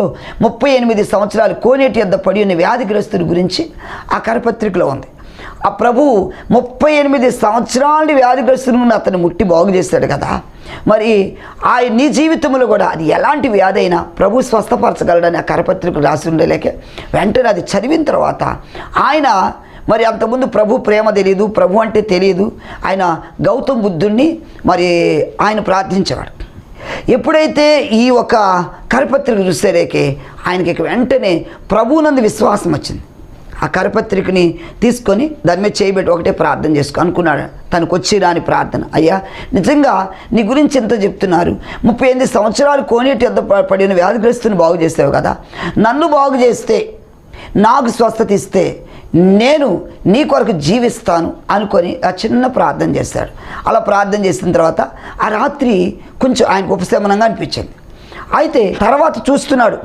38 సంవత్సరాలు కోనేటి యొద్ద పడి ఉన్న వ్యాధిగ్రస్తుడి గురించి ఆ కరపత్రికలో ఉంది. ఆ ప్రభు 38 సంవత్సరాల వ్యాధిగ్రస్తులను అతను ముట్టి బాగు చేశాడు కదా. మరి నీ జీవితంలో కూడా అది ఎలాంటి వ్యాధి అయినా ప్రభు స్వస్థపరచగలడని ఆ కరపత్రిక రాసి ఉండలేక వెంటనే అది చదివిన తర్వాత ఆయన మరి అంతకుముందు ప్రభు ప్రేమ తెలియదు, ప్రభు అంటే తెలియదు. ఆయన గౌతమ్ బుద్ధుణ్ణి మరి ఆయన ప్రార్థించేవాడు. ఎప్పుడైతే ఈ ఒక కరపత్రిక చూసేరేకే ఆయనకి వెంటనే ప్రభువునందు విశ్వాసం వచ్చింది. ఆ కరపత్రికని తీసుకొని దాని మీద చేయబెట్టి ఒకటే ప్రార్థన చేసుకో అనుకున్నాడు. తనకు వచ్చి రాని ప్రార్థన, అయ్యా నిజంగా నీ గురించి ఎంత చెప్తున్నారు, 38 సంవత్సరాలు కోనేటి యొద్ద పడిన వ్యాధిగ్రస్తుని బాగు చేసావు కదా, నన్ను బాగు చేస్తే, నాకు స్వస్థత ఇస్తే నేను నీ కొరకు జీవిస్తాను అనుకొని ఆ చిన్న ప్రార్థన చేశాడు. అలా ప్రార్థన చేసిన తర్వాత ఆ రాత్రి కొంచెం ఆయనకు ఉపశమనంగా అనిపించింది. అయితే తర్వాత చూస్తున్నాడు.